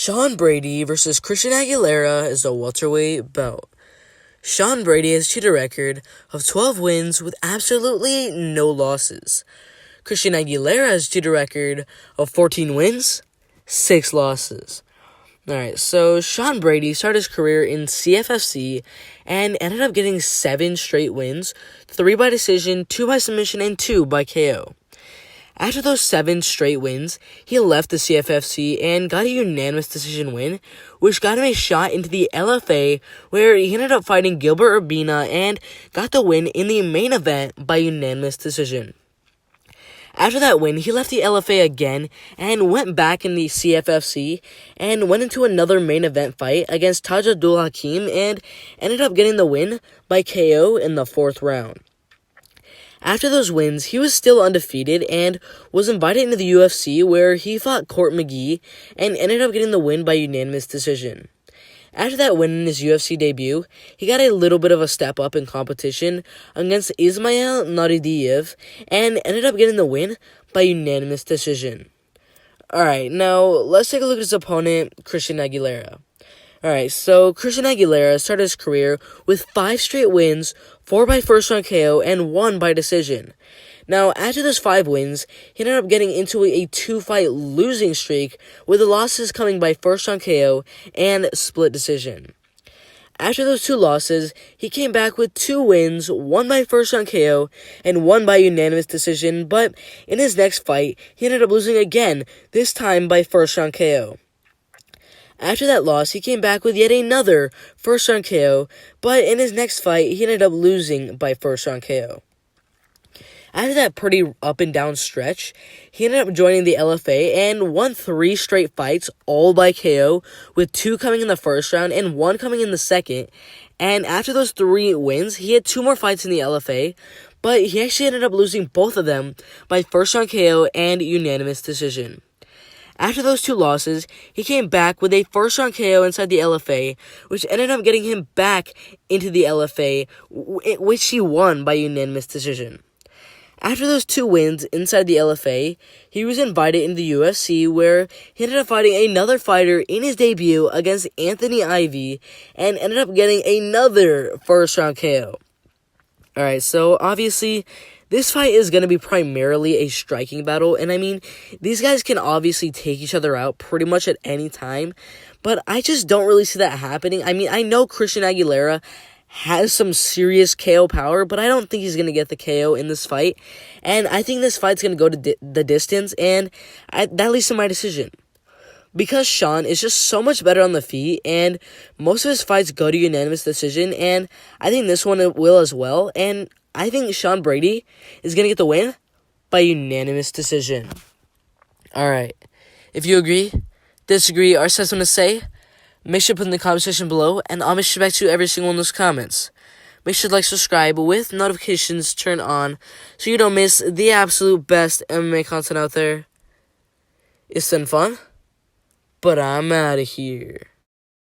Sean Brady versus Christian Aguilera is the welterweight bout. Sean Brady has achieved a record of 12 wins with absolutely no losses. Christian Aguilera has achieved a record of 14 wins, 6 losses. Alright, so Sean Brady started his career in CFFC and ended up getting 7 straight wins, 3 by decision, 2 by submission, and 2 by KO. After those 7 straight wins, he left the CFFC and got a unanimous decision win, which got him a shot into the LFA, where he ended up fighting Gilbert Urbina and got the win in the main event by unanimous decision. After that win, he left the LFA again and went back in the CFFC and went into another main event fight against Taj Abdul Hakim and ended up getting the win by KO in the 4th round. After those wins, he was still undefeated and was invited into the UFC, where he fought Court McGee and ended up getting the win by unanimous decision. After that win in his UFC debut, he got a little bit of a step up in competition against Ismail Naridiev and ended up getting the win by unanimous decision. Alright, now let's take a look at his opponent, Christian Aguilera. Alright, so Christian Aguilera started his career with 5 straight wins, 4 by first round KO, and 1 by decision. Now, after those 5 wins, he ended up getting into a 2-fight losing streak, with the losses coming by first round KO and split decision. After those 2 losses, he came back with 2 wins, 1 by first round KO and 1 by unanimous decision, but in his next fight, he ended up losing again, this time by first round KO. After that loss, he came back with yet another first-round KO, but in his next fight, he ended up losing by first-round KO. After that pretty up-and-down stretch, he ended up joining the LFA and won 3 straight fights, all by KO, with 2 coming in the first round and 1 coming in the second. And after those 3 wins, he had 2 more fights in the LFA, but he actually ended up losing both of them by first-round KO and unanimous decision. After those 2 losses, he came back with a first-round KO inside the LFA, which ended up getting him back into the LFA, which he won by unanimous decision. After those 2 wins inside the LFA, he was invited into the UFC, where he ended up fighting another fighter in his debut against Anthony Ivy, and ended up getting another first-round KO. Alright, so obviously, this fight is going to be primarily a striking battle, and I mean, these guys can obviously take each other out pretty much at any time, but I just don't really see that happening. I mean, I know Christian Aguilera has some serious KO power, but I don't think he's going to get the KO in this fight, and I think this fight's going to go to the distance, and that leads to my decision. Because Sean is just so much better on the feet, and most of his fights go to unanimous decision, and I think this one will as well, and I think Sean Brady is going to get the win by unanimous decision. Alright, if you agree, disagree, or have something to say, make sure to put in the comment section below, and I'll make sure to back to every single one of those comments. Make sure to like, subscribe with notifications turned on so you don't miss the absolute best MMA content out there. It's been fun, but I'm out of here.